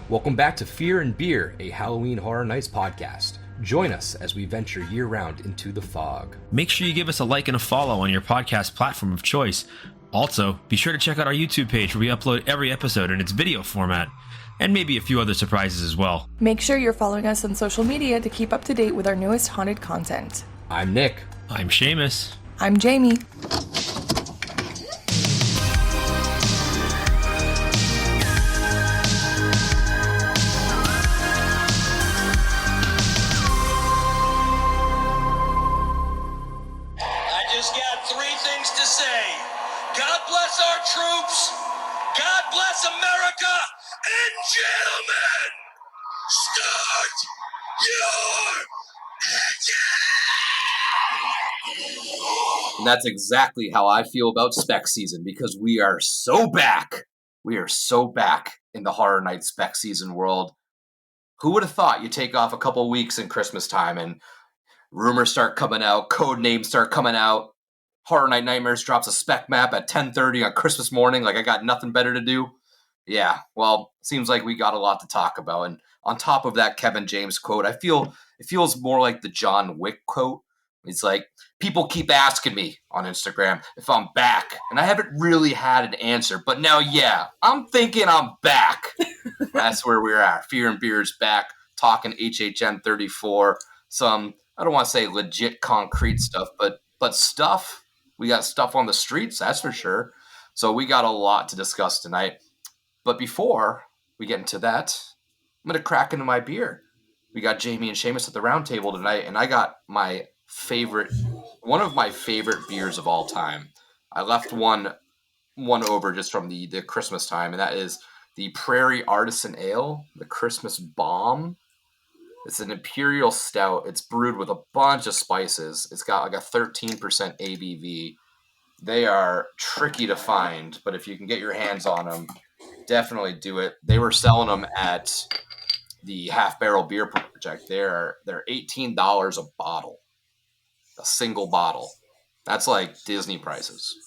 Welcome back to Fear and Beer, a Halloween Horror Nights podcast. Join us as we venture year-round into the fog. Make sure you give us a like and a follow on your podcast platform of choice. Also, be sure to check out our YouTube page where we upload every episode in its video format, and maybe a few other surprises as well. Make sure you're following us on social media to keep up to date with our newest haunted content. I'm Nick. I'm Seamus. I'm Jamie. Troops, God bless America, and gentlemen, start your And that's exactly how I feel about Spec season, because we are so back. We are so back in the Horror Night Spec season world. Who would have thought you take off a couple weeks in Christmas time and rumors start coming out, code names start coming out. Horror Night Nightmares drops a spec map at 10:30 on Christmas morning, like I got nothing better to do. Yeah, well, seems like we got a lot to talk about. And on top of that Kevin James quote, it feels more like the John Wick quote. It's like, people keep asking me on Instagram if I'm back, and I haven't really had an answer. But now, yeah, I'm thinking I'm back. That's where we're at. Fear and Beer's back, talking HHN34. Some, I don't want to say legit concrete stuff, but stuff. We got stuff on the streets, that's for sure. So we got a lot to discuss tonight. But before we get into that, I'm going to crack into my beer. We got Jamie and Seamus at the round table tonight, and I got one of my favorite beers of all time. I left one over just from the Christmas time, and that is the Prairie Artisan Ale, the Christmas Bomb. It's an imperial stout. It's brewed with a bunch of spices. It's got like a 13% ABV. They are tricky to find, but if you can get your hands on them, definitely do it. They were selling them at the Half Barrel Beer Project. They're $18 a bottle, a single bottle. That's like Disney prices,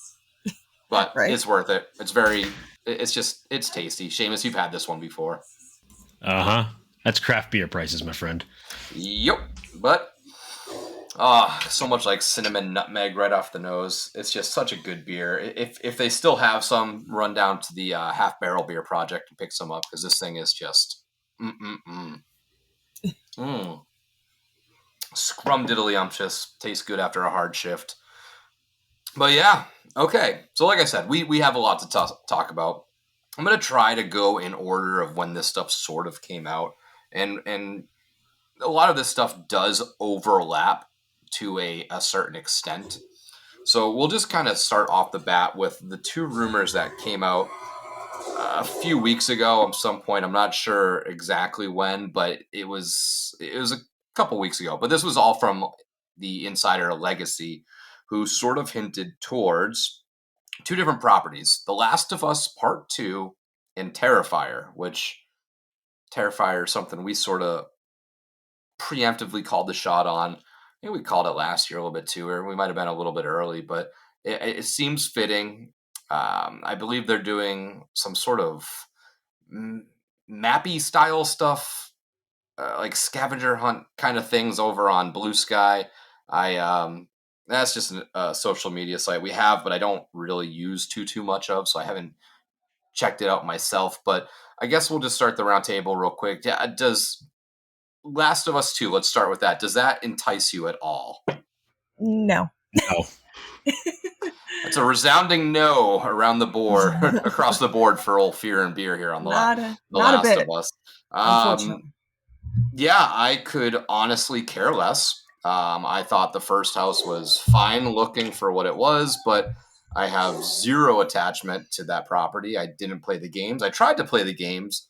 but right. It's worth it. It's tasty. Seamus, you've had this one before. Uh-huh. That's craft beer prices, my friend. Yep. But, so much like cinnamon nutmeg right off the nose. It's just such a good beer. If they still have some, run down to the Half Barrel Beer Project and pick some up, because this thing is just scrumdiddlyumptious. Tastes good after a hard shift. But yeah, okay. So like I said, we have a lot to talk about. I'm going to try to go in order of when this stuff sort of came out. And a lot of this stuff does overlap to a certain extent. So we'll just kind of start off the bat with the two rumors that came out a few weeks ago at some point. I'm not sure exactly when, but it was a couple weeks ago. But this was all from the Insider Legacy, who sort of hinted towards two different properties. The Last of Us Part 2 and Terrifier, which Terrifier is something we sort of preemptively called the shot on. I think we called it last year a little bit too, or we might have been a little bit early, but it seems fitting. I believe they're doing some sort of mappy style stuff, like scavenger hunt kind of things over on Blue Sky. That's just a social media site we have, but I don't really use too much of, so I haven't checked it out myself. But I guess we'll just start the round table real quick. Yeah, does Last of Us 2, let's start with that. Does that entice you at all? No. No. It's a resounding no around the board, across the board for old Fear and Beer here on the Last of Us. Yeah, I could honestly care less. I thought the first house was fine looking for what it was, but I have zero attachment to that property. I didn't play the games. I tried to play the games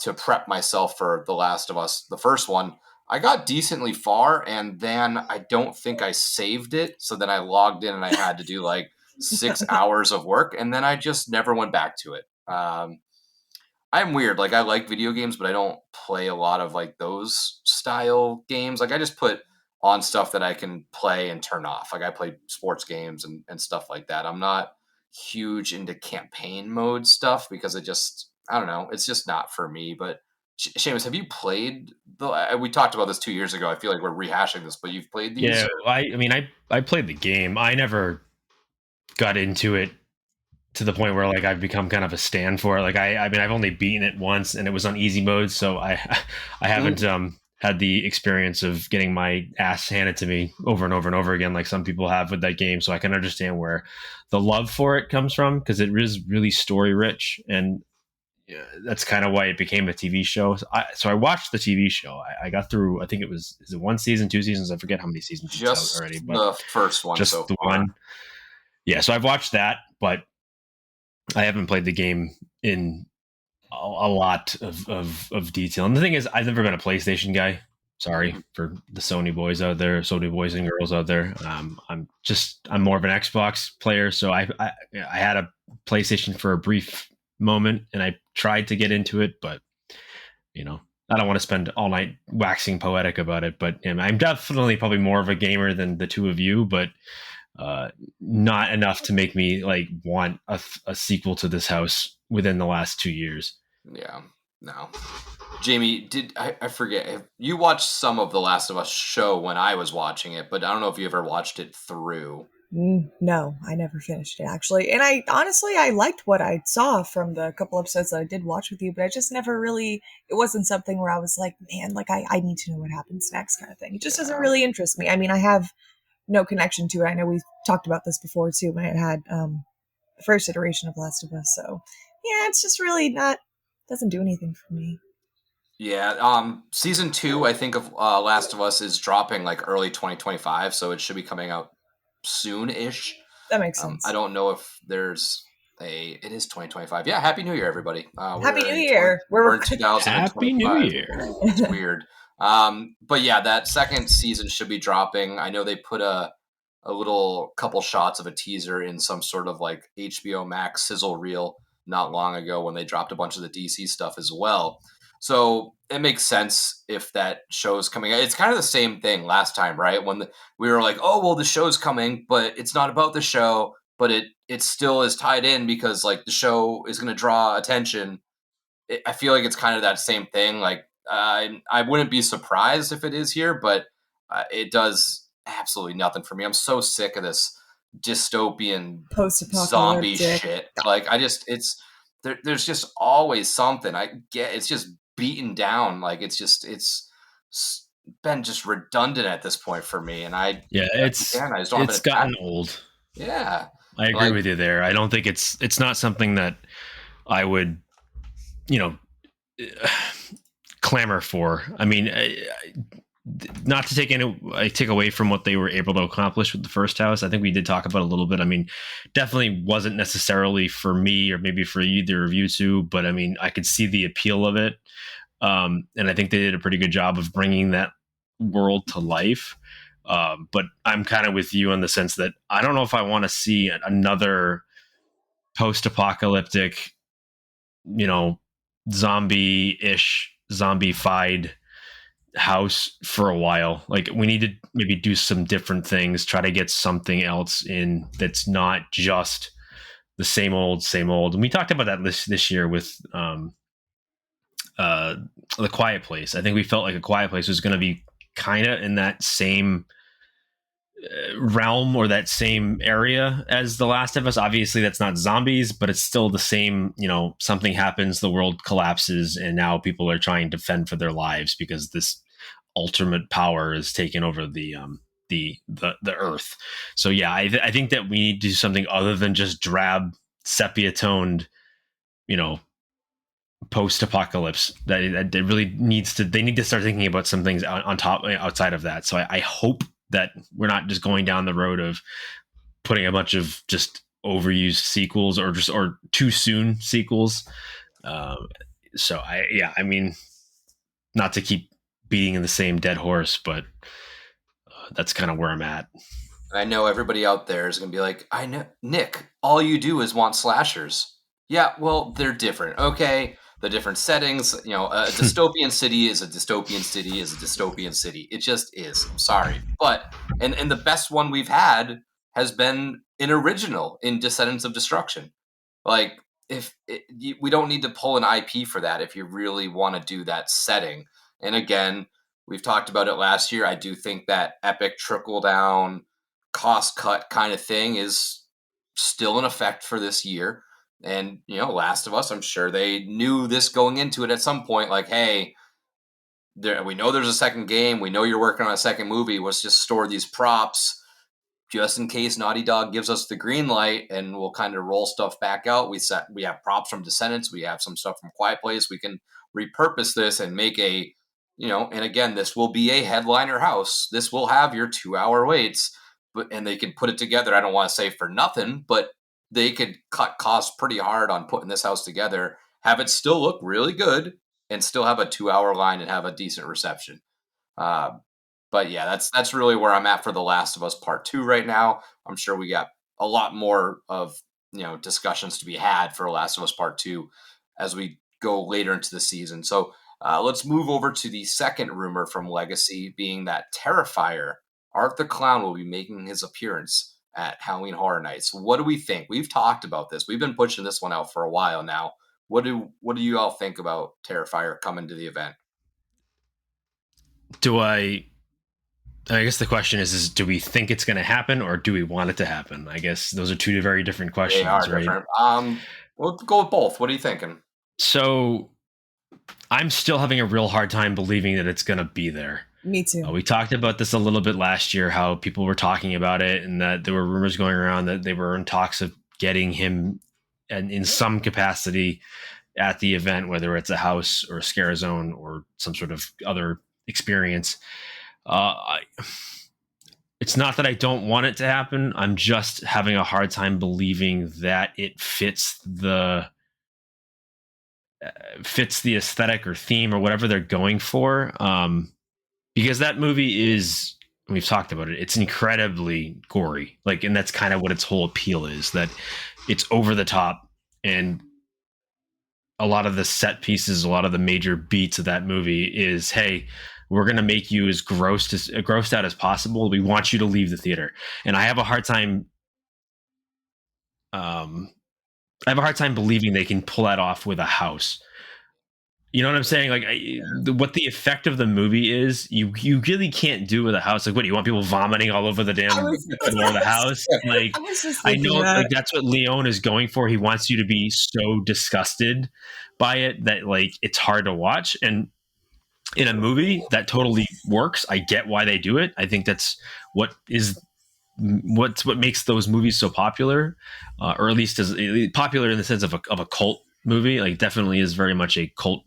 to prep myself for The Last of Us, the first one. I got decently far, and then I don't think I saved it. So then I logged in and I had to do like 6 hours of work, and then I just never went back to it. I'm weird. Like, I like video games, but I don't play a lot of like those style games. Like, I just put on stuff that I can play and turn off. Like, I play sports games and stuff like that. I'm not huge into campaign mode stuff because it just I don't know. It's just not for me. But Seamus, have you played we talked about this 2 years ago. I feel like we're rehashing this, but you've played these? Yeah, I played the game. I never got into it to the point where like I've become kind of a stand for it. Like I mean I've only beaten it once and it was on easy mode, so I haven't had the experience of getting my ass handed to me over and over and over again like some people have with that game. So I can understand where the love for it comes from, because it is really story rich, and that's kind of why it became a TV show. So I watched the TV show. I got through. I think is it 1 season, 2 seasons? I forget how many seasons Just it's out already. But the first one, just so the far. one. Yeah, so I've watched that, but I haven't played the game in a lot of detail. And the thing is, I've never been a PlayStation guy. Sorry for the Sony boys out there, Sony boys and girls out there. I'm more of an Xbox player. So I had a PlayStation for a brief moment, and I tried to get into it, but I don't want to spend all night waxing poetic about it. But I'm definitely probably more of a gamer than the two of you, but not enough to make me like want a sequel to this house within the last 2 years. Yeah, no. Jamie, I forget, you watched some of the Last of Us show when I was watching it, but I don't know if you ever watched it through. No, I never finished it actually. And I liked what I saw from the couple episodes that I did watch with you, but I just never really, it wasn't something where I was like, man, like I need to know what happens next kind of thing. It just doesn't really interest me. I mean, I have no connection to it. I know we've talked about this before too when it had the first iteration of Last of Us. So yeah, it's just really doesn't do anything for me. Yeah, season 2, I think, of Last of Us is dropping like early 2025, so it should be coming out soon-ish. That makes sense. I don't know if there's it is 2025. Yeah, Happy New Year, everybody. Happy New Year. We're in 2025. Happy New Year. It's weird. But yeah, that second season should be dropping. I know they put a little couple shots of a teaser in some sort of like HBO Max sizzle reel not long ago when they dropped a bunch of the DC stuff as well. So it makes sense if that show's coming out. It's kind of the same thing last time, right? When we were like, oh, well, the show's coming, but it's not about the show, but it still is tied in because like the show is going to draw attention. I feel like it's kind of that same thing. Like I wouldn't be surprised if it is here, but it does absolutely nothing for me. I'm so sick of this dystopian zombie shit. Like there's just always something. It's just beaten down. Like it's been just redundant at this point for me. And I just don't have it's gotten old. Yeah. I agree with you there. I don't think it's not something that I would, clamor for. I mean, not to take away from what they were able to accomplish with the first house. I think we did talk about it a little bit. I mean, definitely wasn't necessarily for me or maybe for either of you two, but I mean, I could see the appeal of it. And I think they did a pretty good job of bringing that world to life. But I'm kind of with you in the sense that I don't know if I want to see another post-apocalyptic, zombie-ish, zombie-fied house for a while. Like we need to maybe do some different things, try to get something else in that's not just the same old. And we talked about that this year with The Quiet Place. I think we felt like A Quiet Place was going to be kind of in that same realm or that same area as The Last of Us. Obviously that's not zombies, but it's still the same, something happens, the world collapses, and now people are trying to fend for their lives because this ultimate power is taking over the earth. So yeah, I think that we need to do something other than just drab sepia toned, post-apocalypse. That really they need to start thinking about some things on top outside of that. So I hope that we're not just going down the road of putting a bunch of just overused sequels or too soon sequels. So I mean, not to keep beating the same dead horse, but that's kind of where I'm at. I know everybody out there is going to be like, I know, Nick, all you do is want slashers. Yeah, well, they're different. Okay. The different settings, a dystopian city is a dystopian city is a dystopian city. It just is. I'm sorry. But, and the best one we've had has been an original in Descendants of Destruction. Like, we don't need to pull an IP for that if you really want to do that setting. And again, we've talked about it last year. I do think that epic trickle down cost cut kind of thing is still in effect for this year. And, Last of Us, I'm sure they knew this going into it at some point, like, hey, we know there's a second game. We know you're working on a second movie. Let's just store these props just in case Naughty Dog gives us the green light, and we'll kind of roll stuff back out. We have props from Descendants. We have some stuff from Quiet Place. We can repurpose this and make and again, this will be a headliner house. This will have your 2-hour waits, and they can put it together. I don't want to say for nothing, but they could cut costs pretty hard on putting this house together, have it still look really good, and still have a 2-hour line and have a decent reception. But yeah, that's really where I'm at for The Last of Us Part 2 right now. I'm sure we got a lot more of discussions to be had for The Last of Us Part 2 as we go later into the season. So let's move over to the second rumor from Legacy, being that Terrifier, Art the Clown, will be making his appearance at Halloween Horror Nights. What do we think? We've talked about this. We've been pushing this one out for a while now. What do you all think about Terrifier coming to the event? I guess the question is do we think it's going to happen or do we want it to happen? I guess those are two very different questions, they are right? Different. We'll go with both. What are you thinking? So I'm still having a real hard time believing that it's going to be there. Me too. We talked about this a little bit last year, how people were talking about it and that there were rumors going around that they were in talks of getting him and in some capacity at the event, whether it's a house or a scare zone or some sort of other experience. It's not that I don't want it to happen. I'm just having a hard time believing that it fits the aesthetic or theme or whatever they're going for. Because that movie is, we've talked about it, it's incredibly gory. And that's kind of what its whole appeal is, that it's over the top, and a lot of the set pieces, a lot of the major beats of that movie is, hey, we're going to make you as grossed out as possible. We want you to leave the theater. And I have a hard time believing they can pull that off with a house. You know what I'm saying? What the effect of the movie is, you really can't do with a house. What do you want, people vomiting all over the damn floor of the house? I know that's what Leon is going for. He wants you to be so disgusted by it that it's hard to watch. And in a movie that totally works. I get why they do it. I think that's what makes those movies so popular, or at least as popular in the sense of a cult movie. Definitely is very much a cult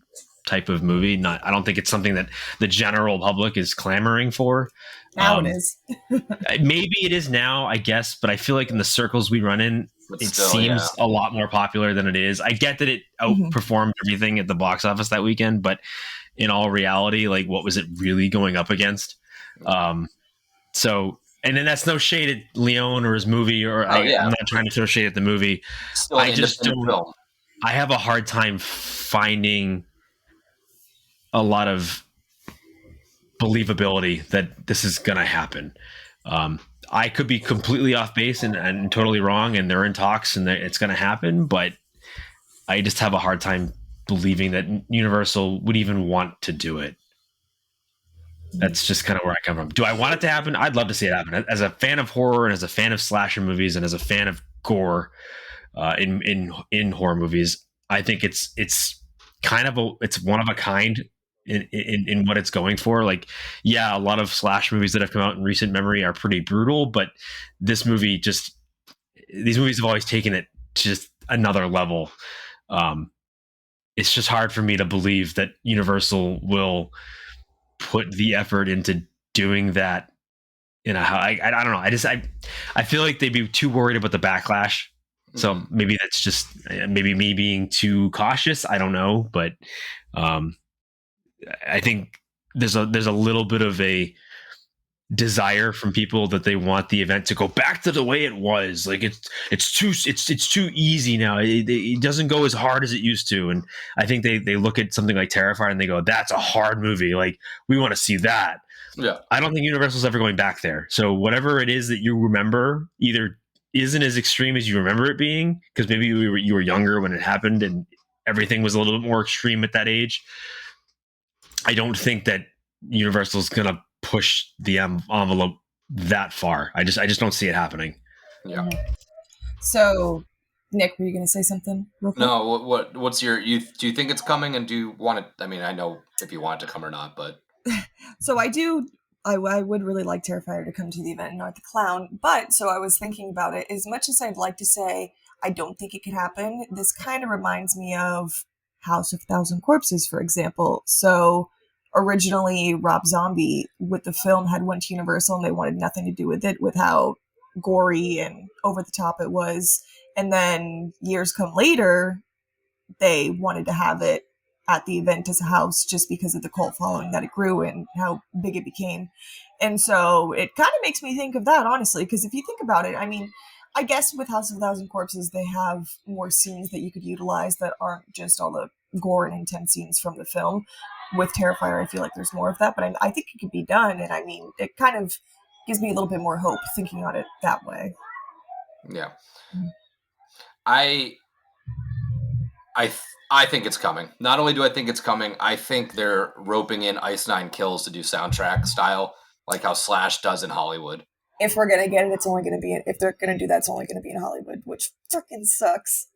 type of movie. I don't think it's something that the general public is clamoring for. Now it is. Maybe it is now, I guess, but I feel like in the circles we run in, it seems a lot more popular than it is. I get that it outperformed everything at the box office that weekend, but in all reality, what was it really going up against? So, and then that's no shade at Leon or his movie, or I'm not trying to throw shade at the movie. I just don't. Film. I have a hard time finding a lot of believability that this is going to happen. I could be completely off base and totally wrong, and they're in talks and it's going to happen, but I just have a hard time believing that Universal would even want to do it. That's just kind of where I come from. Do I want it to happen? I'd love to see it happen. As a fan of horror and as a fan of slasher movies and as a fan of gore in horror movies, I think it's kind of it's one of a kind in what it's going for. A lot of slash movies that have come out in recent memory are pretty brutal, but these movies have always taken it to just another level. It's just hard for me to believe that Universal will put the effort into doing that I don't know. I feel like they'd be too worried about the backlash. So maybe that's just maybe me being too cautious. I don't know, but I think there's a little bit of a desire from people that they want the event to go back to the way it was. It's too easy now. It doesn't go as hard as it used to. And I think they look at something like Terrifier and they go, that's a hard movie. We want to see that. Yeah. I don't think Universal's ever going back there. So whatever it is that you remember, either isn't as extreme as you remember it being, because maybe you were younger when it happened and everything was a little bit more extreme at that age. I don't think that Universal's going to push the envelope that far. I just don't see it happening. Yeah. So, Nick, were you going to say something real quick? No, what's your, do you think it's coming, and do you want it? I mean, I know if you want it to come or not, but. So I would really like Terrifier to come to the event and not the clown, but so I was thinking about it. As much as I'd like to say I don't think it could happen, this kind of reminds me of House of Thousand Corpses, for example. So originally Rob Zombie with the film had went to Universal and they wanted nothing to do with it, with how gory and over the top it was. And then years come later, they wanted to have it at the event as a house just because of the cult following that it grew and how big it became. And so it kind of makes me think of that, honestly, because if you think about it, I mean, I guess with House of a Thousand Corpses, they have more scenes that you could utilize that aren't just all the gore and intense scenes from the film. With Terrifier, I feel like there's more of that, but I think it could be done. And I mean, it kind of gives me a little bit more hope thinking on it that way. Yeah. I think it's coming. Not only do I think it's coming, I think they're roping in Ice Nine Kills to do soundtrack style, like how Slash does in Hollywood. If we're gonna get it, it's only gonna be if they're gonna do that, it's only gonna be in Hollywood, which freaking sucks.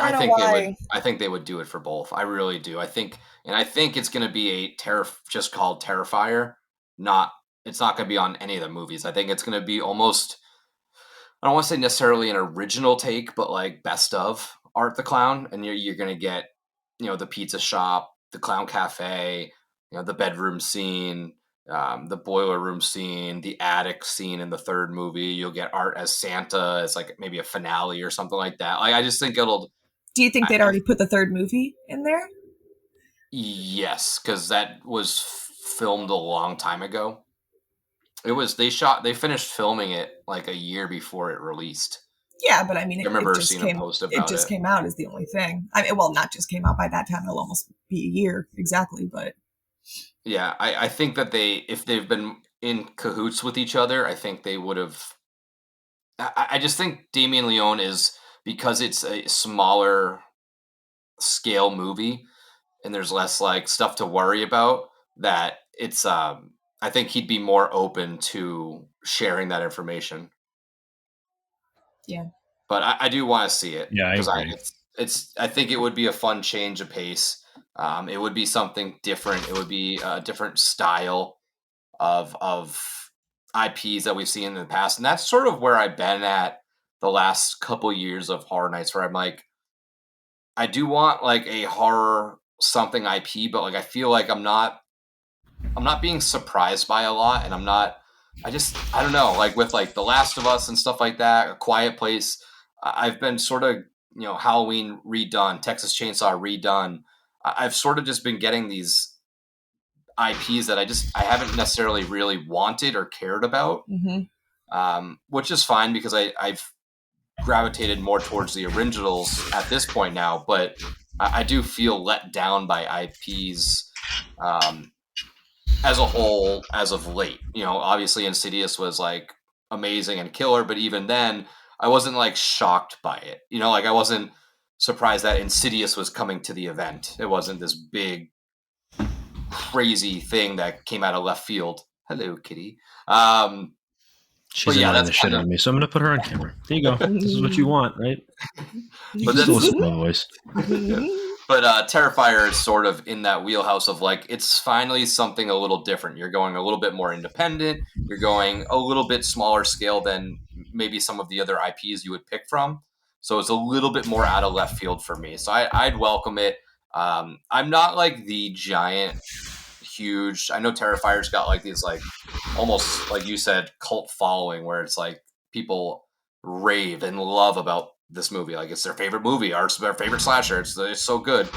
I don't know why. I think they would do it for both. I really do. I think it's gonna be just called Terrifier. It's not gonna be on any of the movies. I think it's gonna be almost, I don't want to say necessarily an original take, but like best of Art the Clown, and you're gonna get, the pizza shop, the clown cafe, the bedroom scene, the boiler room scene, the attic scene in the third movie. You'll get Art as Santa as like maybe a finale or something like that. Like I just think it'll. Do you think they'd already put the third movie in there? Yes, because that was filmed a long time ago. They finished filming it like a year before it released. Yeah, but I mean, it just came out as the only thing. I mean, well, not just came out by that time; it'll almost be a year exactly. But yeah, I think that if they've been in cahoots with each other, I think they would have. I just think Damien Leone is, because it's a smaller scale movie and there's less like stuff to worry about, that it's I think he'd be more open to sharing that information. Yeah. But I do want to see it. Yeah, because I think it would be a fun change of pace. It would be something different. It would be a different style of IPs that we've seen in the past, and that's sort of where I've been at the last couple years of Horror Nights, where I'm like, I do want like a horror something IP, but like I feel like I'm not being surprised by a lot, and I don't know, like with like The Last of Us and stuff like that, A Quiet Place, I've been sort of, Halloween redone, Texas Chainsaw redone. I've sort of just been getting these IPs that I haven't necessarily really wanted or cared about, which is fine because I've gravitated more towards the originals at this point now, but I do feel let down by IPs as a whole as of late. Obviously Insidious was like amazing and killer, but even then I wasn't like shocked by it. Like I wasn't surprised that Insidious was coming to the event. It wasn't this big crazy thing that came out of left field. Hello, kitty. She's annoying the shit out of me, so I'm going to put her on camera. There you go. This is what you want, right? But that's still listen to my voice. But Terrifier is sort of in that wheelhouse of like, it's finally something a little different. You're going a little bit more independent. You're going a little bit smaller scale than maybe some of the other IPs you would pick from. So it's a little bit more out of left field for me. So I'd welcome it. I'm not like the giant, huge. I know Terrifier's got like these like almost like you said cult following where it's like people rave and love about this movie. Like it's their favorite movie or it's their favorite slasher. It's so good.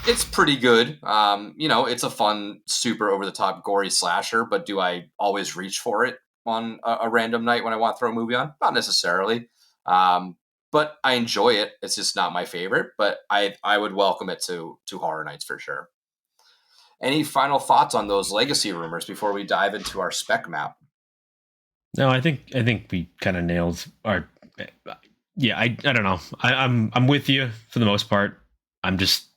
It's pretty good. It's a fun, super over the top, gory slasher. But do I always reach for it on a random night when I want to throw a movie on? Not necessarily. But I enjoy it. It's just not my favorite. But I would welcome it to Horror Nights for sure. Any final thoughts on those legacy rumors before we dive into our spec map? No, I think we kind of nailed our Yeah, I don't know. I'm with you for the most part. I'm just,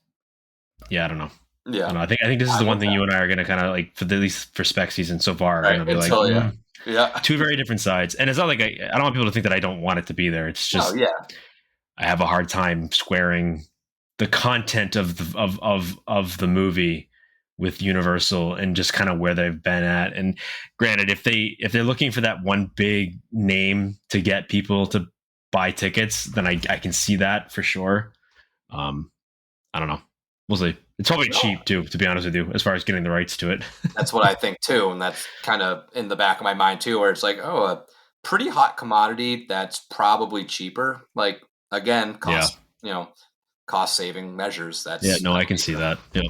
I don't know. Yeah. I don't know. I think this is the one thing you and I are gonna kind of like, for at least for spec season so far, are gonna be until, like, yeah, two very different sides. And it's not like I don't want people to think that I don't want it to be there. It's just, I have a hard time squaring the content of the movie with Universal and just kind of where they've been at. And granted, if they're looking for that one big name to get people to buy tickets, then I can see that for sure. I don't know. We'll see. It's probably cheap too, to be honest with you, as far as getting the rights to it. That's what I think too, and that's kind of in the back of my mind too, where it's like, oh, a pretty hot commodity that's probably cheaper. Like again, cost saving measures. That's I can see that. Yeah.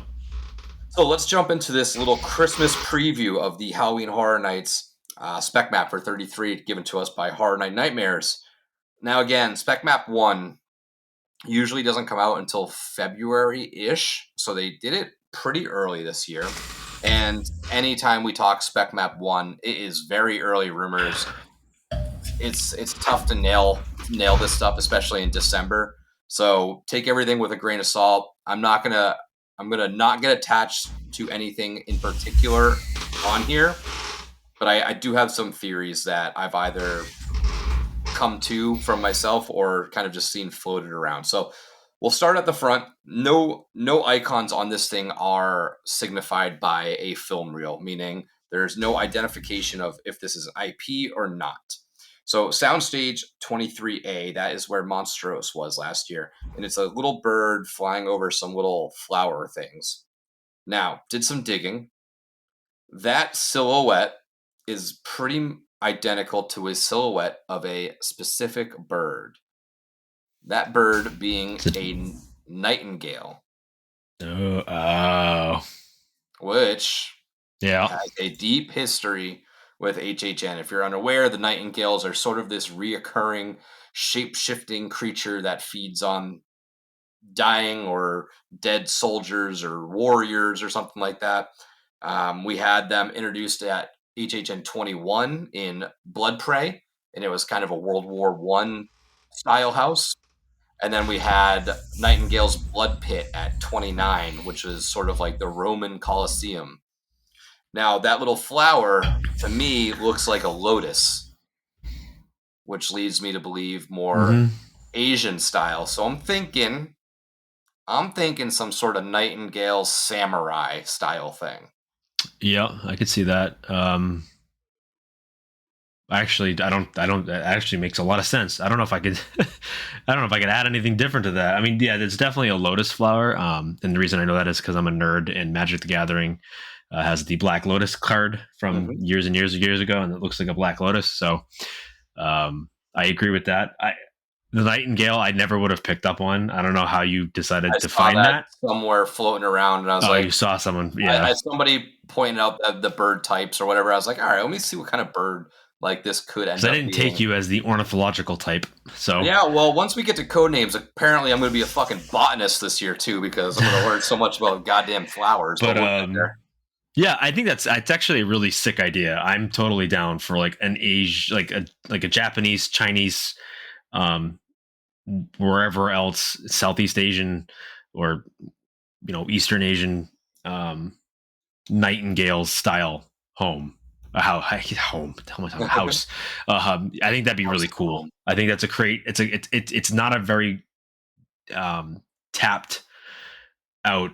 So let's jump into this little Christmas preview of the Halloween Horror Nights spec map for 33, given to us by Horror Night Nightmares. Now again, spec map 1 usually doesn't come out until February-ish, so they did it pretty early this year. And anytime we talk spec map 1, it is very early rumors. It's tough to nail this stuff, especially in December. So take everything with a grain of salt. I'm gonna not get attached to anything in particular on here, but I do have some theories that I've either come to from myself or kind of just seen floated around. So we'll start at the front. No icons on this thing are signified by a film reel, meaning there's no identification of if this is an IP or not. So Soundstage 23A, that is where Monstrose was last year. And it's a little bird flying over some little flower things. Now, did some digging. That silhouette is pretty identical to a silhouette of a specific bird. That bird being a nightingale. Oh. Which has a deep history with HHN. If you're unaware, the nightingales are sort of this reoccurring, shape-shifting creature that feeds on dying or dead soldiers or warriors or something like that. We had them introduced at HHN21 in Blood Prey, and it was kind of a World War I style house. And then we had Nightingale's Blood Pit at 29, which is sort of like the Roman Colosseum. Now, that little flower, to me, looks like a lotus, which leads me to believe more Asian style. So I'm thinking some sort of Nightingale samurai style thing. Yeah, I could see that. Actually, that actually makes a lot of sense. I don't know if I could add anything different to that. I mean, yeah, it's definitely a lotus flower. And the reason I know that is because I'm a nerd, and Magic the Gathering has the Black Lotus card from years and years ago, and it looks like a Black Lotus. So I agree with that. The Nightingale, I never would have picked up on. I don't know how you decided to find that somewhere floating around, and I was like, you saw someone, somebody pointed out the bird types or whatever. I was like, all right, let me see what kind of bird like this could end up I didn't take you as the ornithological type. So yeah, well, once we get to codenames, apparently I'm going to be a fucking botanist this year too, because I'm going to learn so much about goddamn flowers. But yeah, I think it's actually a really sick idea. I'm totally down for like an like a Japanese, Chinese, wherever else, Southeast Asian or Eastern Asian nightingale style home. House. I think that'd be really cool. I think that's a great. It's not a very tapped out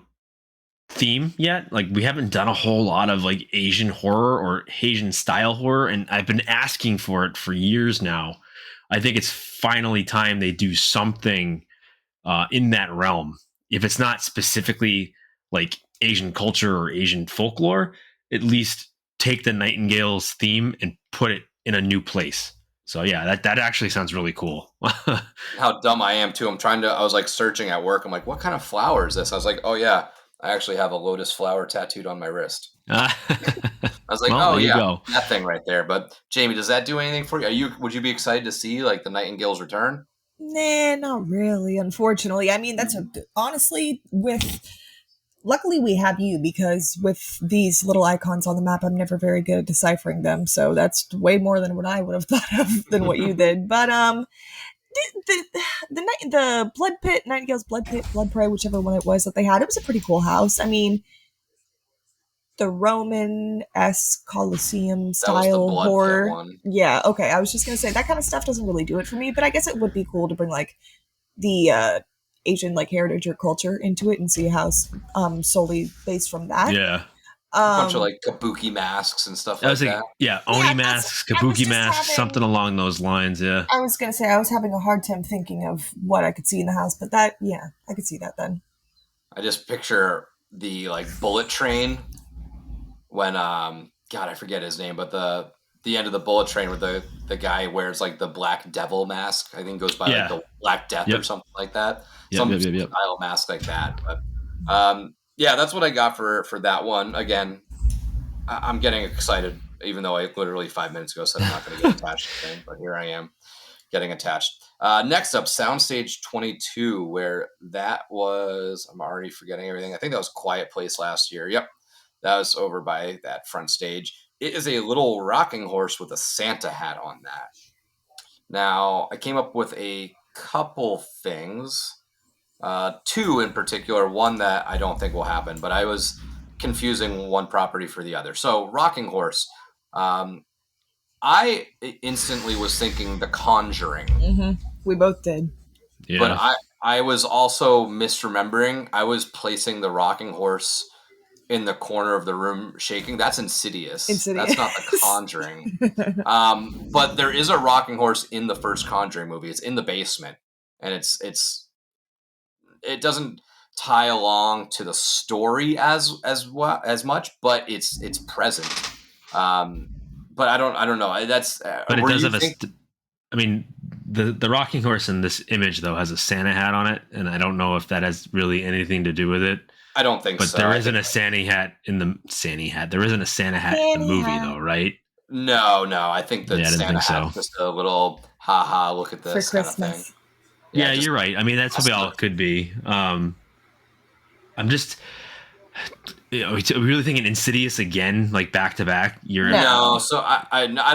theme yet. Like, we haven't done a whole lot of like Asian horror or Asian style horror, and I've been asking for it for years now. I think it's finally time they do something in that realm. If it's not specifically like Asian culture or Asian folklore, at least take the Nightingale's theme and put it in a new place. So yeah, that actually sounds really cool. How dumb I am too. I was like searching at work. I'm like, what kind of flower is this? I was like, oh yeah, I actually have a lotus flower tattooed on my wrist. I was like, well, oh yeah, that thing right there. But Jamie, does that do anything for you? Would you be excited to see like the Nightingale's return? Nah, not really, unfortunately. I mean, honestly, with Luckily, we have you, because with these little icons on the map, I'm never very good at deciphering them. So that's way more than what I would have thought of than what you did. But the Blood Pit, Nightingale's Blood Pit, Blood Prey, whichever one it was that they had, it was a pretty cool house. I mean, the Roman-esque Colosseum style Blood Pit horror. one. Yeah, okay. I was just gonna say that kind of stuff doesn't really do it for me, but I guess it would be cool to bring like the Asian like heritage or culture into it and see how solely based from that. Yeah. A bunch of like kabuki masks and stuff like that. Yeah, Oni masks, kabuki masks, something along those lines. Yeah. I was gonna say I was having a hard time thinking of what I could see in the house, but that, yeah, I could see that then. I just picture the like bullet train when God, I forget his name, but the end of the bullet train where the guy wears like the Black Devil mask. I think it goes by like the Black Death or something like that. Some style mask like that. But yeah, that's what I got for that one. Again, I'm getting excited, even though I literally 5 minutes ago said I'm not going to get attached to the thing, but here I am getting attached. Next up, Soundstage 22, where that was, I'm already forgetting everything. I think that was Quiet Place last year. Yep. That was over by that front stage. It is a little rocking horse with a Santa hat on that. Now, I came up with a couple things. Two in particular, one that I don't think will happen, but I was confusing one property for the other. So, rocking horse. I instantly was thinking The Conjuring. Mm-hmm. We both did. Yeah. But I was also misremembering. I was placing the rocking horse in the corner of the room shaking. That's Insidious. That's not The Conjuring. But there is a rocking horse in the first Conjuring movie. It's in the basement, and it doesn't tie along to the story as much, but it's present. But I don't know. That's but it does have I mean, the rocking horse in this image though has a Santa hat on it, and I don't know if that has really anything to do with it. I don't think so. But there isn't a Santa hat in the Santa hat. There isn't a Santa hat in the movie though, right? No. I think that Santa hat's just a little haha. Look at this for kind of Christmas. thing. Yeah, you're right. I mean, that's probably all it could be. I'm just, really thinking Insidious again, like back to back. No. So I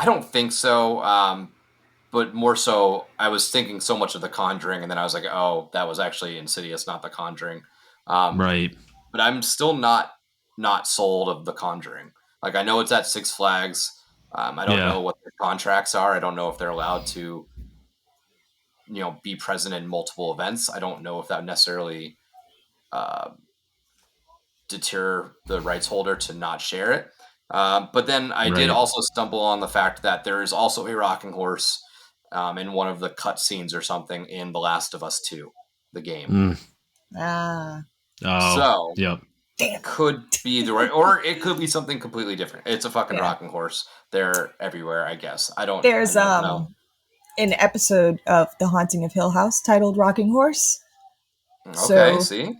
don't think so. But more so, I was thinking so much of The Conjuring, and then I was like, oh, that was actually Insidious, not The Conjuring. Right. But I'm still not sold of The Conjuring. Like, I know it's at Six Flags. I don't know what their contracts are. I don't know if they're allowed to, be present in multiple events. I don't know if that would necessarily deter the rights holder to not share it. But then I did also stumble on the fact that there is also a rocking horse in one of the cut scenes or something in The Last of Us 2, the game. So it could be the right, or it could be something completely different. It's a fucking rocking horse. They're everywhere, I guess. There's I don't know. an episode of The Haunting of Hill House titled Rocking Horse. Okay, so, see?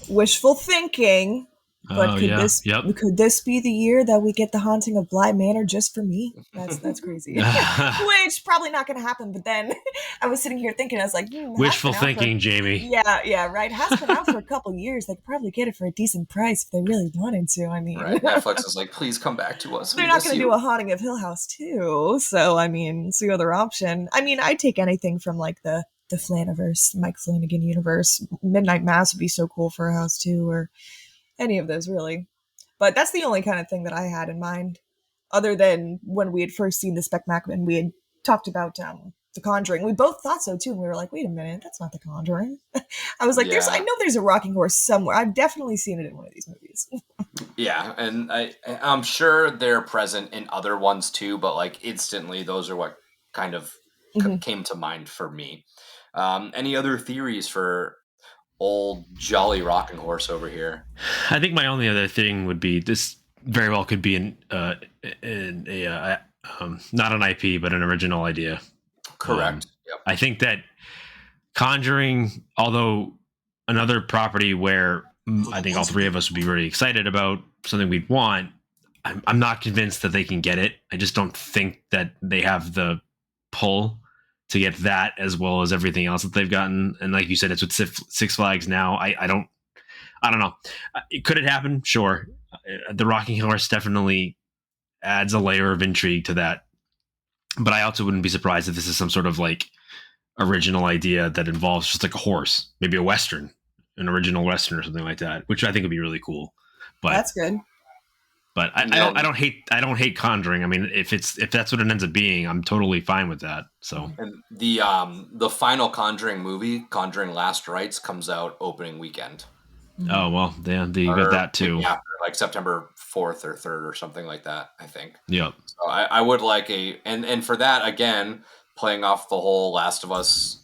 Wishful thinking. But could this be the year that we get The Haunting of Bly Manor just for me? That's crazy. Which probably not going to happen. But then I was sitting here thinking, I was like, wishful thinking, Jamie. Yeah, right. It has been out for a couple years. They could probably get it for a decent price if they really wanted to. I mean, right. Netflix is like, please come back to us. They're not going to do a Haunting of Hill House too. So I mean, it's the other option. I mean, I'd take anything from like the Flaniverse, Mike Flanagan universe. Midnight Mass would be so cool for a house too, or any of those really. But that's the only kind of thing that I had in mind, other than when we had first seen the Spec Mac and we had talked about The Conjuring. We both thought so too, and we were like, wait a minute, that's not The Conjuring. I was like, I know there's a rocking horse somewhere. I've definitely seen it in one of these movies. Yeah, and I'm sure they're present in other ones too, but like instantly those are what kind of came to mind for me. Any other theories for old jolly rocking horse over here? I think my only other thing would be this very well could be not an IP but an original idea. Correct. Yep. I think that Conjuring, although another property where I think all three of us would be really excited about, something we'd want, I'm not convinced that they can get it. I just don't think that they have the pull to get that as well as everything else that they've gotten. And like you said, it's with Six Flags now. I don't know. Could it happen? Sure. The Rocking Horse definitely adds a layer of intrigue to that. But I also wouldn't be surprised if this is some sort of like original idea that involves just like a horse, maybe a Western, an original Western or something like that, which I think would be really cool. But That's good. But I don't hate Conjuring. I mean, if that's what it ends up being, I'm totally fine with that. So And the final Conjuring movie, Conjuring Last Rites, comes out opening weekend. oh well, yeah, you got that too. After, like September 4th or 3rd or something like that, I think. Yep. So I would like and for that, again, playing off the whole Last of Us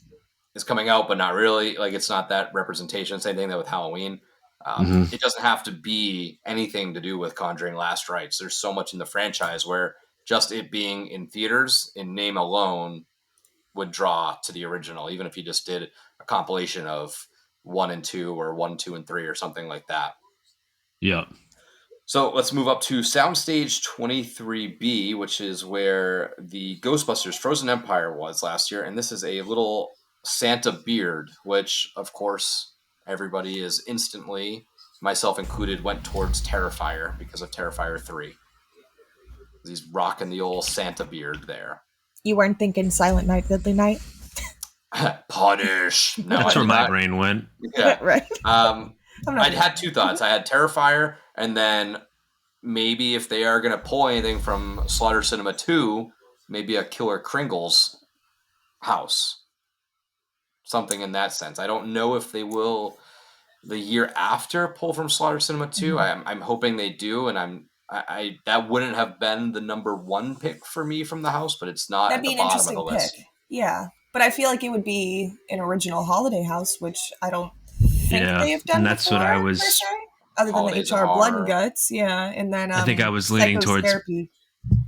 is coming out, but not really. Like, it's not that representation. Same thing that with Halloween. It doesn't have to be anything to do with Conjuring Last Rites. There's so much in the franchise where just it being in theaters, in name alone, would draw to the original, even if you just did a compilation of 1 and 2 or 1, 2, and 3 or something like that. Yep. So let's move up to Soundstage 23B, which is where the Ghostbusters Frozen Empire was last year. And this is a little Santa beard, which, of course, everybody is instantly, myself included, went towards Terrifier because of Terrifier 3. He's rocking the old Santa beard there. You weren't thinking Silent Night, Deadly Night? Punish. No, That's where my brain went. Yeah. Right. I'd had two thoughts. I had Terrifier, and then maybe if they are going to pull anything from Slaughter Cinema 2, maybe a Killer Kringle's house. Something in that sense. I don't know if they will the year after pull from Slaughter Cinema 2. I'm hoping they do, and I that wouldn't have been the number one pick for me from the house, but it's not That'd at be the an bottom of interesting the list. pick. Yeah. But I feel like it would be an original holiday house, which I don't think Yeah, they have done and that's before, what I per was- se, other than the Holidays of HR Blood Horror. and Guts. Yeah. And then I think I was leaning Psycho's towards Therapy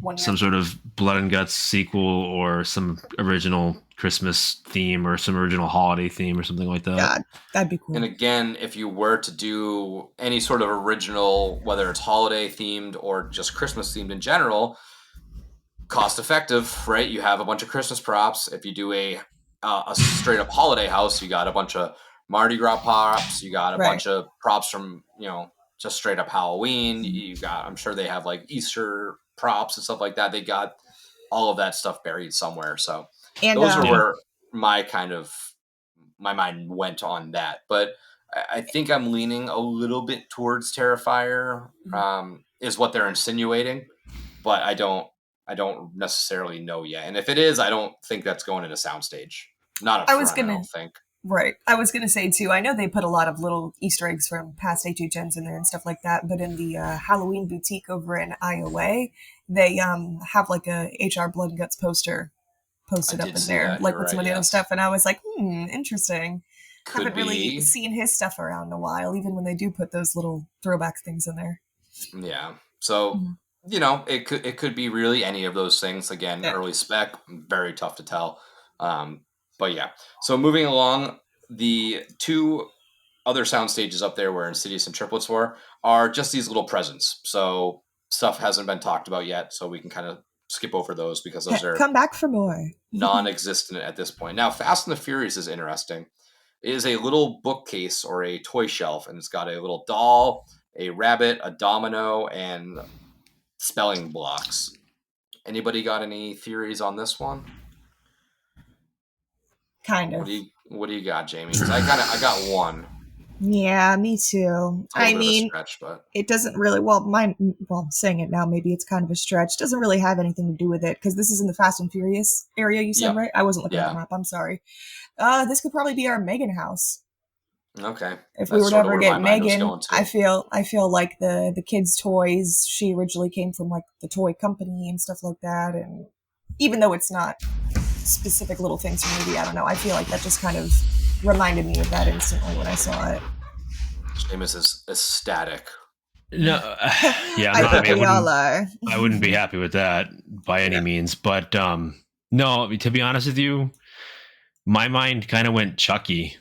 one year. some sort of Blood and Guts sequel or some original Christmas theme or some original holiday theme or something like that. God, that'd be cool. And again, if you were to do any sort of original, whether it's holiday themed or just Christmas themed in general, cost effective, right? You have a bunch of Christmas props. If you do a straight up holiday house, you got a bunch of Mardi Gras props. You got a Right. bunch of props from, just straight up Halloween. You got, I'm sure they have like Easter props and stuff like that. They got all of that stuff buried somewhere. So And those are where my mind went on that. But I think I'm leaning a little bit towards Terrifier, is what they're insinuating, but I don't necessarily know yet. And if it is, I don't think that's going into Soundstage. Not up front, I don't think. Right. I was going to say, too, I know they put a lot of little Easter eggs from past HHNs in there and stuff like that, but in the Halloween boutique over in Iowa, they have like a HR Blood and Guts poster posted I up did in see there, that. like You're with some right, of the other yes. stuff, and I was like, interesting. Could Haven't really be. seen his stuff around in a while, even when they do put those little throwback things in there. Yeah. So, it could be really any of those things. Again, Yeah. early spec, very tough to tell. But yeah. So moving along, the two other sound stages up there where Insidious and Triplets were are just these little presents. So stuff hasn't been talked about yet, so we can kind of skip over those because those are Come back for more. non-existent at this point. Now, Fast and the Furious is interesting. It is a little bookcase or a toy shelf, and it's got a little doll, a rabbit, a domino, and spelling blocks. Anybody got any theories on this one? Kind of. What do you got, Jamie? 'Cause I got one. Yeah, me too. It's a little I bit of a mean, stretch, but it doesn't really, I'm saying it now, maybe it's kind of a stretch. Doesn't really have anything to do with it, because this is in the Fast and Furious area, you said, Yep. right? I wasn't looking at Yeah. the map, I'm sorry. This could probably be our Megan house. okay. If That's we were to sort of ever where get my mind was Megan, going to. I feel like the kids' toys, she originally came from like the toy company and stuff like that, and even though it's not specific little things from the movie, I don't know, I feel like that just kind of reminded me of that instantly when I saw it. Seamus is ecstatic. No, yeah, I think I we all are. wouldn't be happy with that by any means. But no, to be honest with you, my mind kind of went Chucky.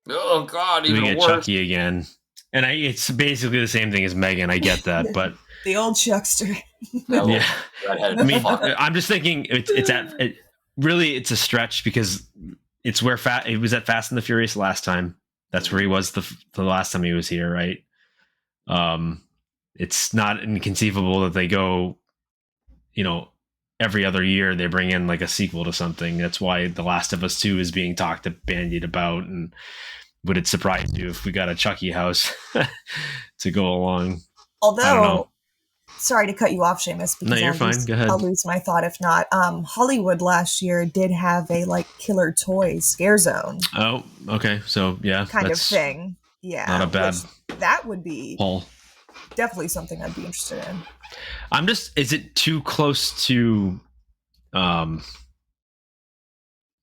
Oh God, Doing even it worse. Chucky again, and it's basically the same thing as Megan. I get that, but The old Chuckster. That little yeah, redheaded I mean, fuck. I'm just thinking really it's a stretch because it's where it was at Fast and the Furious last time. That's where he was the last time he was here, right? It's not inconceivable that they go, every other year they bring in like a sequel to something. That's why The Last of Us 2 is being bandied about. And would it surprise you if we got a Chucky house to go along? Although, sorry to cut you off, Seamus, because No, you're fine. Go ahead. I'll lose my thought if not. Hollywood last year did have a killer toy scare zone. Oh, okay. So yeah, kind of thing. Yeah, not a bad. That would be Paul. Definitely something I'd be interested in. Is it too close to, what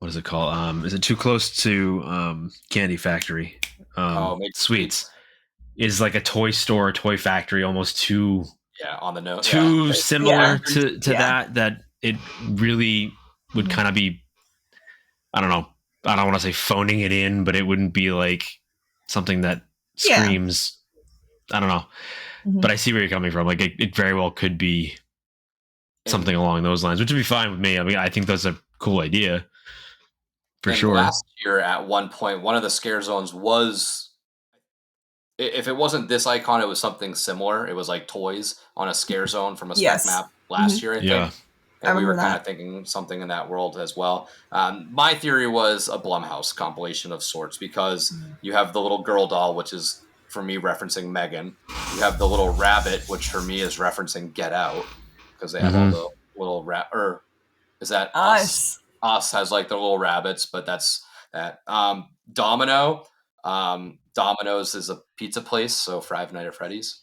is it called? Is it too close to Candy Factory? Sweets. Is like a toy store, a toy factory almost too on the note too similar to that it really would kind of be, I don't know, I don't want to say phoning it in, but it wouldn't be like something that screams, I don't know. Mm-hmm. But I see where you're coming from. Like it very well could be something along those lines, which would be fine with me. I mean, I think that's a cool idea for sure. Last year at one point, one of the scare zones was, if it wasn't this icon, it was something similar. It was like toys on a scare zone from a Spec map last year, I think. And we were kind of thinking something in that world as well. My theory was a Blumhouse compilation of sorts, because you have the little girl doll, which is, for me, referencing Megan. You have the little rabbit, which for me is referencing Get Out, because they have all the little or is that Us? Us has like the little rabbits, but that's that. Domino. Domino's is a pizza place, so Five Nights at Freddy's.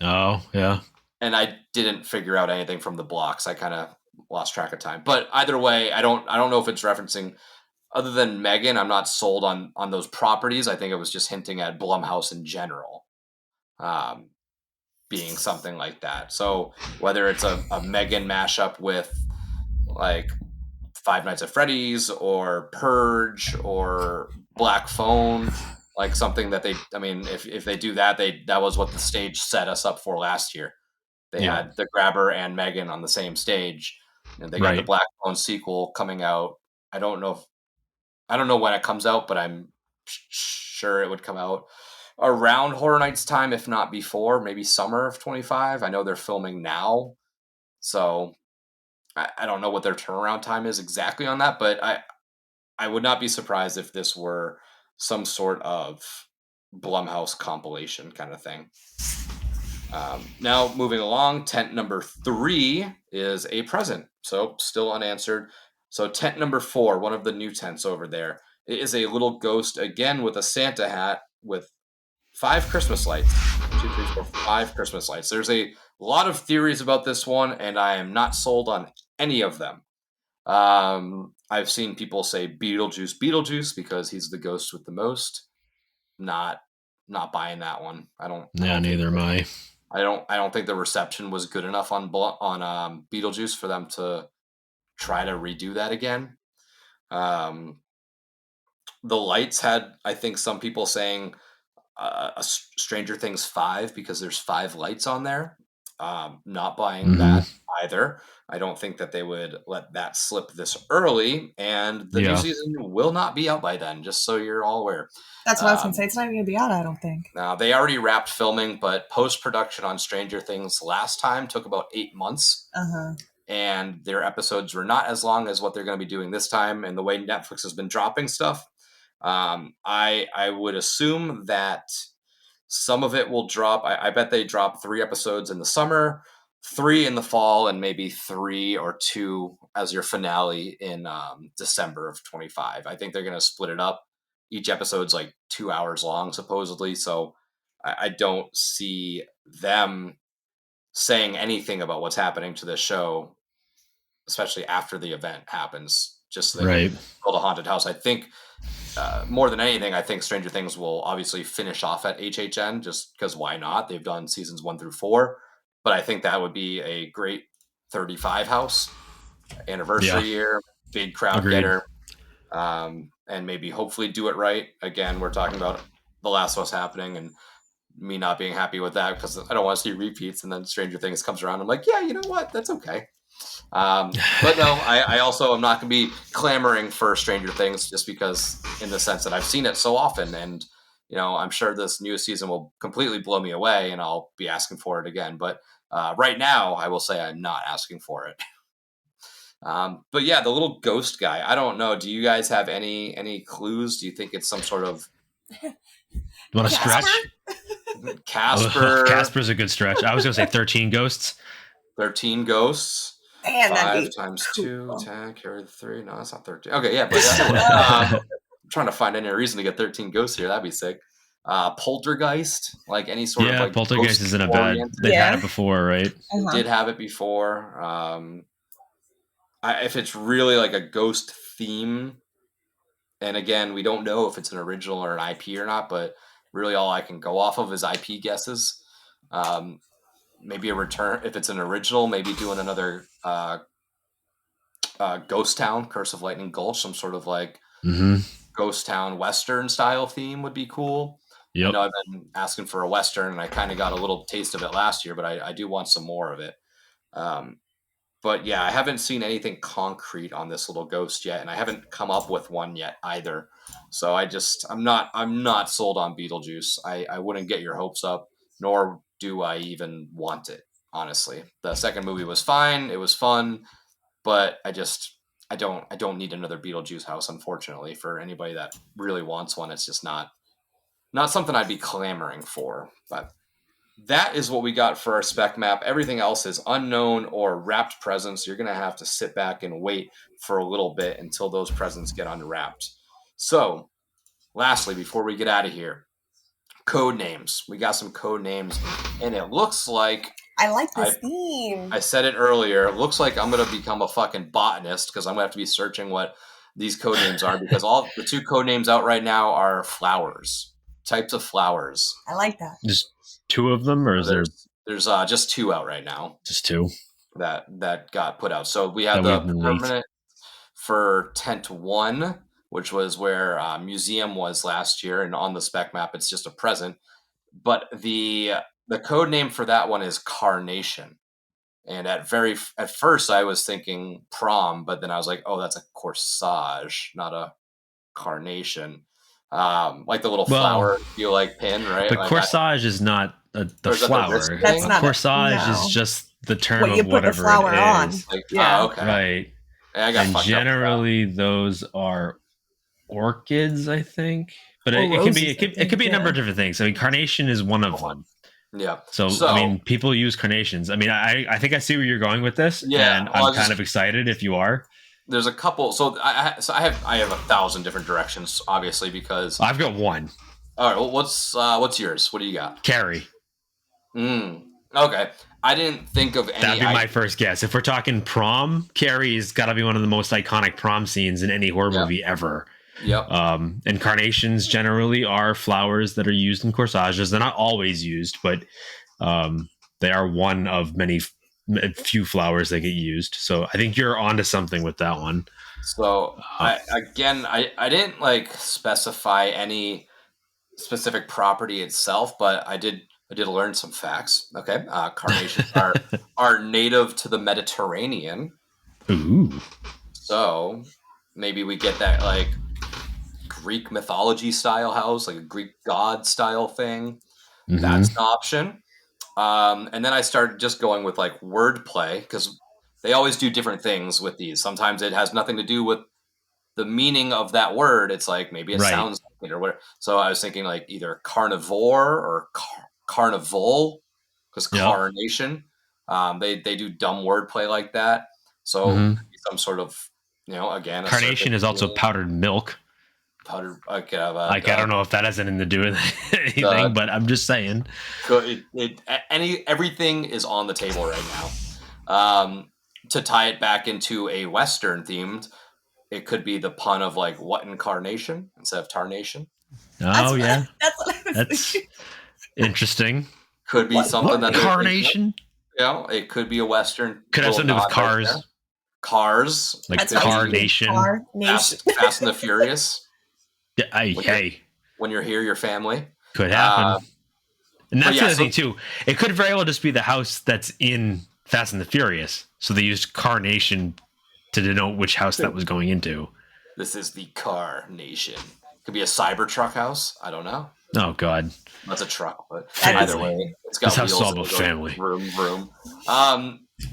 Oh, yeah. And I didn't figure out anything from the blocks. I kind of lost track of time. But either way, I don't know if it's referencing, other than Megan, I'm not sold on those properties. I think it was just hinting at Blumhouse in general, being something like that. So whether it's a Megan mashup with like Five Nights at Freddy's or Purge or Black Phone, like something that if they do that, that was what the stage set us up for last year. They had the Grabber and Megan on the same stage, and they got the Black Phone sequel coming out. I don't know when it comes out, but I'm sure it would come out around Horror Nights time, if not before, maybe summer of 25. I know they're filming now, so I don't know what their turnaround time is exactly on that, but I would not be surprised if this were some sort of Blumhouse compilation kind of thing. Now, moving along, tent number 3 is a present, so still unanswered. So tent number 4, one of the new tents over there, it is a little ghost, again with a Santa hat with 5 Christmas lights. 1, 2, 3, 4, 5 Christmas lights. There's a lot of theories about this one, and I am not sold on any of them. I've seen people say Beetlejuice because he's the ghost with the most. Not buying that one. Neither am I. I don't think the reception was good enough on Beetlejuice for them to try to redo that again. The lights had, I think, some people saying a Stranger Things 5 because there's 5 lights on there. Not buying that either. I don't think that they would let that slip this early, and the new season will not be out by then, just so you're all aware. That's what I was going to say. It's not even going to be out, I don't think. Now, they already wrapped filming, but post-production on Stranger Things last time took about 8 months. And their episodes were not as long as what they're going to be doing this time, and the way Netflix has been dropping stuff. I would assume that some of it will drop. I bet they drop 3 episodes in the summer, 3 in the fall, and maybe 3 or 2 as your finale in December of 25. I think they're going to split it up. Each episode's like 2 hours long, supposedly. So I don't see them saying anything about what's happening to this show, especially after the event happens, just so they can build a haunted house. I think more than anything, I think Stranger Things will obviously finish off at HHN, just because why not? They've done seasons 1 through 4, but I think that would be a great 35 house anniversary year, big crowd getter, and maybe hopefully do it right. Again, we're talking about The Last of Us happening and me not being happy with that because I don't want to see repeats, and then Stranger Things comes around. I'm like, yeah, you know what? That's okay. But no, I also am not going to be clamoring for Stranger Things just because, in the sense that I've seen it so often, and I'm sure this new season will completely blow me away, and I'll be asking for it again. But right now, I will say I'm not asking for it. But yeah, the little ghost guy. I don't know. Do you guys have any clues? Do you think it's some sort of You want to stretch? Casper? Casper's a good stretch. I was going to say 13 ghosts. 13 ghosts. Man, 5 times cool. 2, 10, carry the 3. No, that's not 13. Okay, yeah, but I'm trying to find any reason to get 13 ghosts here. That'd be sick. Poltergeist, like any sort of like Poltergeist isn't a bad. They've had it before, right? They did have it before. If it's really like a ghost theme, and again, we don't know if it's an original or an IP or not, but really all I can go off of is IP guesses. Maybe a return. If it's an original, maybe doing another Ghost Town, Curse of Lightning Gulch, some sort of like Ghost Town Western style theme would be cool. Yep. I know I've been asking for a Western, and I kind of got a little taste of it last year, but I do want some more of it. But yeah, I haven't seen anything concrete on this little ghost yet, and I haven't come up with one yet either. So I'm not sold on Beetlejuice. I wouldn't get your hopes up, nor do I even want it, honestly. The second movie was fine, it was fun, but I don't need another Beetlejuice house, unfortunately. For anybody that really wants one, it's just not something I'd be clamoring for. But that is what we got for our spec map. Everything else is unknown or wrapped presents. You're going to have to sit back and wait for a little bit until those presents get unwrapped. So, lastly, before we get out of here, code names. We got some code names, and it looks like I like this theme. I said it earlier. It looks like I'm going to become a fucking botanist because I'm going to have to be searching what these code names are, because all the 2 code names out right now are flowers, types of flowers. I like that. Just 2 of them, or is there's just 2 out right now. Just 2 that got put out. So we have the permanent for Tent 1, which was where Museum was last year, and on the spec map it's just a present. But the code name for that one is Carnation. And at first I was thinking prom, but then I was like, oh, that's a corsage, not a carnation. Like the little flower you like pin, right? But like corsage is not the flower. That's not corsage is just the term of you put whatever the flower it on. is. Like, okay. Right. And generally those are orchids, I think. But it could be a number of different things. I mean, carnation is one of them. Yeah. So I mean, people use carnations. I mean, I think I see where you're going with this. Yeah. And I'm kind of excited if you are. There's a couple. So I have 1,000 different directions, obviously, because I've got one. All right. Well, what's yours? What do you got? Carrie. Okay. I didn't think of any. That'd be my first guess. If we're talking prom, Carrie's got to be one of the most iconic prom scenes in any horror movie ever. Yep. And carnations generally are flowers that are used in corsages. They're not always used, but they are one of few flowers that get used. So I think you're onto something with that one. So I didn't like specify any specific property itself, but I did learn some facts. Okay. Carnations are native to the Mediterranean. Ooh. So maybe we get that like Greek mythology style house, like a Greek god style thing. Mm-hmm. That's an option. And then I started just going with like wordplay, because they always do different things with these. Sometimes it has nothing to do with the meaning of that word. It's like maybe it sounds like it or whatever. So I was thinking like either carnivore or carnival, because carnation. They do dumb wordplay like that. So some sort of, again, carnation is also powdered milk. Powdered, I don't know if that has anything to do with anything, but I'm just saying. Everything is on the table right now. To tie it back into a Western themed, it could be the pun of like what incarnation instead of tarnation. Oh, that's what I was thinking. Interesting. Could be something that carnation. It could be a Western. Could have something to do with cars. Right, cars, like Carnation. Fast and the Furious. Yeah, when you're here, your family could happen. And that's the other thing too. It could very well just be the house that's in Fast and the Furious, so they used Carnation to denote which house that was going into. This is the Carnation. Could be a Cybertruck house. I don't know. Oh God, That's a truck, but Family. either way, it's got This house is wheels. all about family. Vroom, vroom.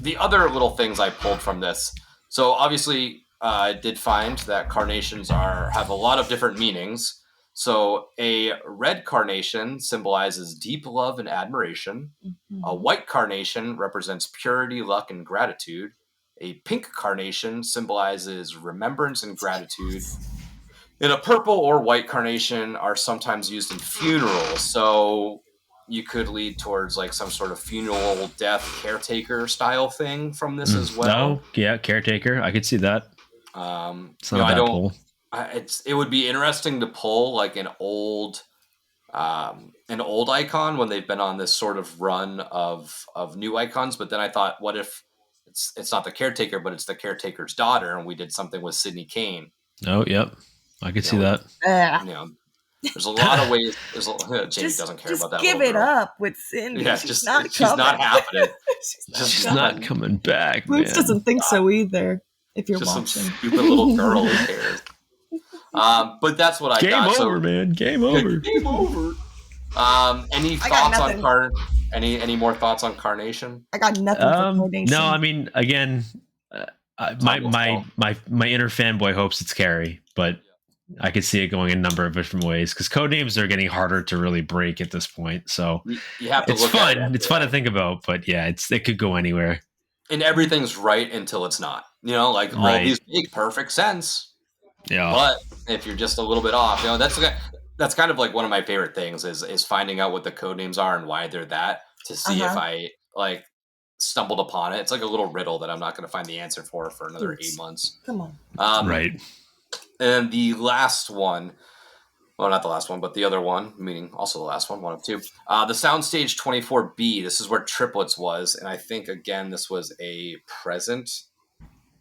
The other little things I pulled from this. So obviously, I did find that carnations have a lot of different meanings. So a red carnation symbolizes deep love and admiration. A white carnation represents purity, luck, and gratitude. A pink carnation symbolizes remembrance and gratitude. And a purple or white carnation are sometimes used in funerals. So you could lead towards like some sort of funeral death caretaker style thing from this as well. No, yeah, caretaker. I could see that. It's not a bad pull. It would be interesting to pull like an old icon when they've been on this sort of run of new icons. But then I thought, what if it's not the caretaker, but it's the caretaker's daughter, and we did something with Sydney Kane? Oh, yep, I could see that. There's a lot of ways. Jamie doesn't care about that. Give it up with Cindy. Yeah, she's not happening. She's not coming back. Boots doesn't think so either. If you're just watching, some stupid little girl who cares. But that's what I got. Game over, man. Game over. Game over. Any thoughts on Any more thoughts on Carnation? I got nothing for Carnation. No, I mean, again, my inner fanboy hopes it's Carrie, but I could see it going a number of different ways because codenames are getting harder to really break at this point. So you have to. It's fun. It's fun to think about, but yeah, it could go anywhere. And everything's right until it's not. Like all these make perfect sense. Yeah. But if you're just a little bit off, that's kind of like one of my favorite things is finding out what the codenames are and why they're that to see if I like stumbled upon it. It's like a little riddle that I'm not going to find the answer for another 8 months. Come on. Right. And the last one, well, not the last one, but the other one, meaning also the last one of two. The Soundstage 24B, this is where Triplets was. And I think, again, this was a present.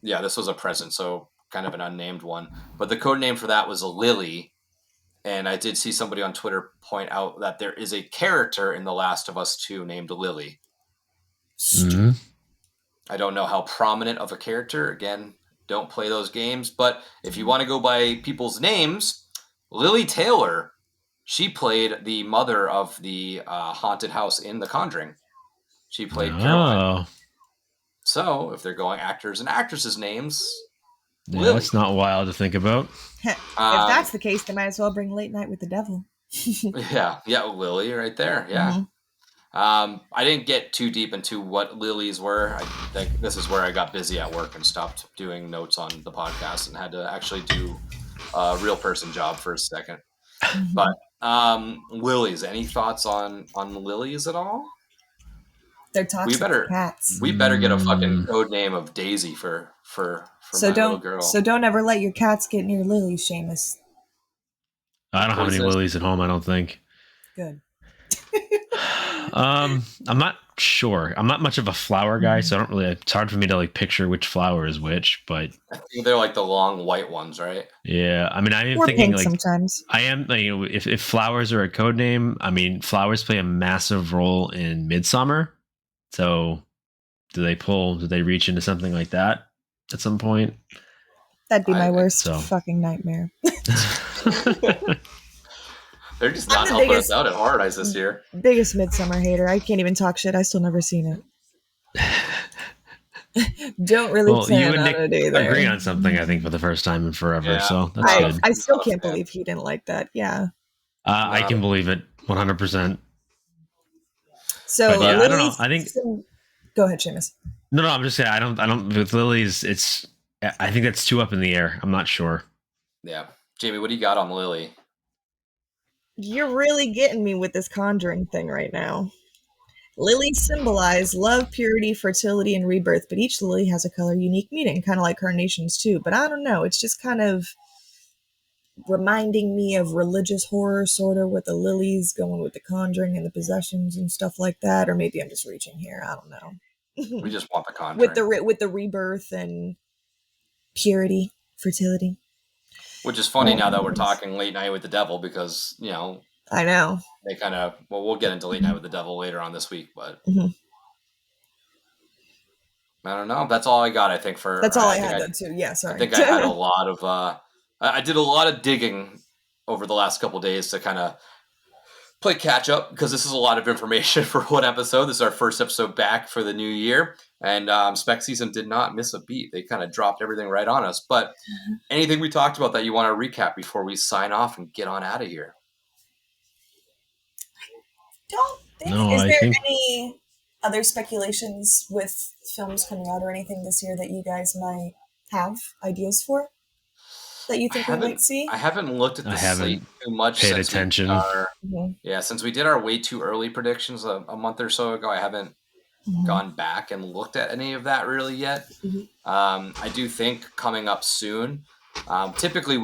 Yeah, this was a present, so kind of an unnamed one. But the code name for that was a Lily. And I did see somebody on Twitter point out that there is a character in The Last of Us 2 named Lily. Mm-hmm. I don't know how prominent of a character. Again, don't play those games. But if you want to go by people's names, Lily Taylor, she played the mother of the haunted house in The Conjuring. She played Caroline. So if they're going actors and actresses' names, yeah, that's not wild to think about. If that's the case, they might as well bring Late Night with the Devil. yeah, Lily right there. Yeah. Mm-hmm. I didn't get too deep into what Lilies were. I think this is where I got busy at work and stopped doing notes on the podcast and had to actually do a real person job for a second. But Lilies, any thoughts on Lilies at all? They're toxic cats. We better get a fucking code name of Daisy for my little girl. So don't ever let your cats get near lilies, Seamus. I don't have any lilies at home, I don't think. Good. I'm not sure. I'm not much of a flower guy, so I don't really. It's hard for me to like picture which flower is which. But I think they're like the long white ones, right? Yeah, I mean, I am thinking pink like sometimes. I am. If flowers are a code name, I mean, flowers play a massive role in Midsummer. So, do they reach into something like that at some point? That'd be my worst fucking nightmare. They're just not helping us out at Hard Eyes this year. Biggest Midsummer hater. I can't even talk shit. I still never seen it. Don't really plan on it either. Agree on something, I think, for the first time in forever. Yeah. So that's good. I still can't believe he didn't like that. Yeah. I can believe it 100%. So yeah, I don't know. I think. Go ahead, Seamus. No, I'm just saying. I don't. With Lily's, I think that's too up in the air. I'm not sure. Yeah, Jamie, what do you got on Lily? You're really getting me with this conjuring thing right now. Lilies symbolize love, purity, fertility, and rebirth, but each lily has a color unique meaning, kind of like carnations too. But I don't know. It's just kind of reminding me of religious horror, sort of, with the lilies going with the conjuring and the possessions and stuff like that. Or maybe I'm just reaching here. I don't know. We just want the conjuring. With the rebirth and purity, fertility. Which is funny now that we're talking Late Night with the Devil because, I know. They kind of, we'll get into Late Night with the Devil later on this week, but. I don't know. That's all I got, I think, for... That's all I had, then, too. Yeah, sorry. I think I had a lot of... I did a lot of digging over the last couple days to kind of play catch up, because this is a lot of information for one episode. This is our first episode back for the new year, and Spec Season did not miss a beat. They kind of dropped everything right on us. But anything we talked about that you want to recap before we sign off and get on out of here? Don't think. No, Is I there think- any other speculations with films coming out or anything this year that you guys might have ideas for that you think we might see? I haven't looked at the slate too much. Paid attention. Since we did our way too early predictions a month or so ago, I haven't gone back and looked at any of that really yet. I do think coming up soon, not typically,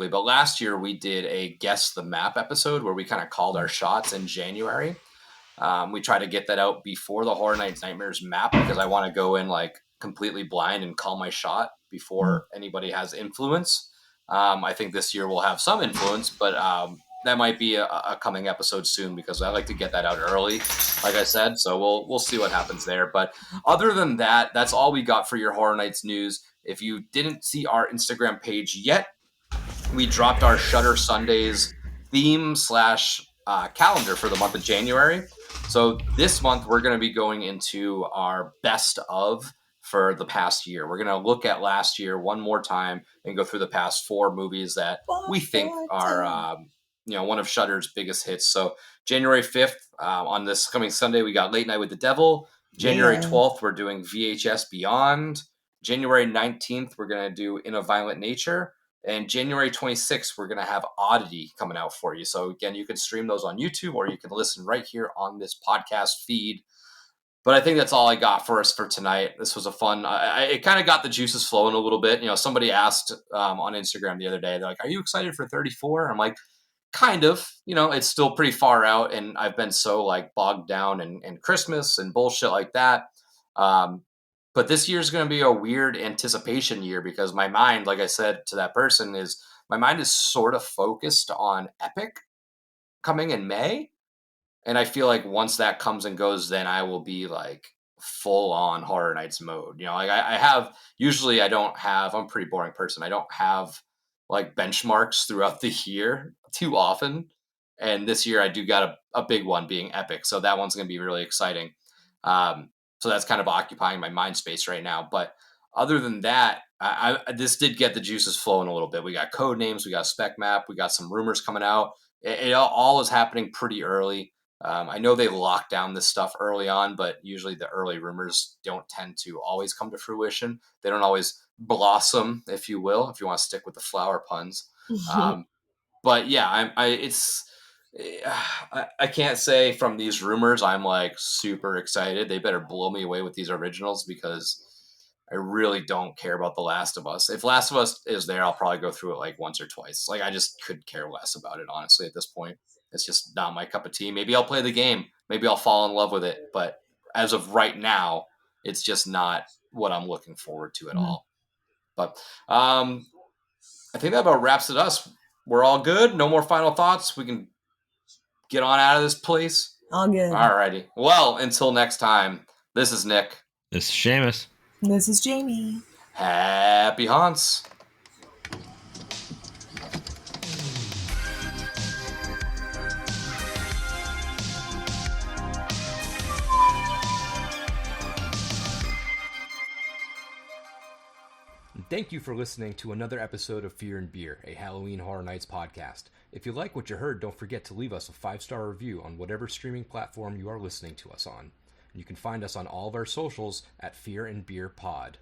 but last year we did a Guess the Map episode where we kind of called our shots in January. We try to get that out before the Horror Nights Nightmares map, because I want to go in like completely blind and call my shot before anybody has influence. I think this year we'll have some influence, but that might be a coming episode soon, because I like to get that out early, like I said. So we'll see what happens there. But other than that, that's all we got for your Horror Nights news. If you didn't see our Instagram page yet, we dropped our Shudder Sundays theme / calendar for the month of January. So this month we're going to be going into our best of for the past year. We're going to look at last year one more time and go through the past 4 movies that we think are one of Shudder's biggest hits. So January 5th, on this coming Sunday, we got Late Night with the Devil. January 12th, we're doing VHS Beyond. January 19th, we're going to do In a Violent Nature. And January 26th, we're going to have Oddity coming out for you. So again, you can stream those on YouTube, or you can listen right here on this podcast feed. But I think that's all I got for us for tonight. This was a fun, it kind of got the juices flowing a little bit. Somebody asked on Instagram the other day, they're like, are you excited for 34? I'm like, kind of. It's still pretty far out, and I've been so like bogged down in Christmas and bullshit like that. But this year's going to be a weird anticipation year, because my mind, like I said to that person, my mind is sort of focused on Epic coming in May. And I feel like once that comes and goes, then I will be like full on Horror Nights mode. Like I'm a pretty boring person. I don't have like benchmarks throughout the year too often. And this year I do got a big one, being Epic. So that one's going to be really exciting. So that's kind of occupying my mind space right now. But other than that, this did get the juices flowing a little bit. We got Codenames, we got Spec Map, we got some rumors coming out. It all is happening pretty early. I know they lock down this stuff early on, but usually the early rumors don't tend to always come to fruition. They don't always blossom, if you will, if you want to stick with the flower puns. But yeah, I can't say from these rumors I'm like super excited. They better blow me away with these originals, because I really don't care about The Last of Us. If Last of Us is there, I'll probably go through it like once or twice. Like I just could care less about it, honestly, at this point. It's just not my cup of tea. Maybe I'll play the game. Maybe I'll fall in love with it. But as of right now, it's just not what I'm looking forward to at all. But I think that about wraps it up. We're all good. No more final thoughts. We can get on out of this place. All good. All righty. Well, until next time, this is Nick. This is Seamus. This is Jamie. Happy haunts. Thank you for listening to another episode of Fear and Beer, a Halloween Horror Nights podcast. If you like what you heard, don't forget to leave us a 5-star review on whatever streaming platform you are listening to us on. You can find us on all of our socials at Fear and Beer Pod.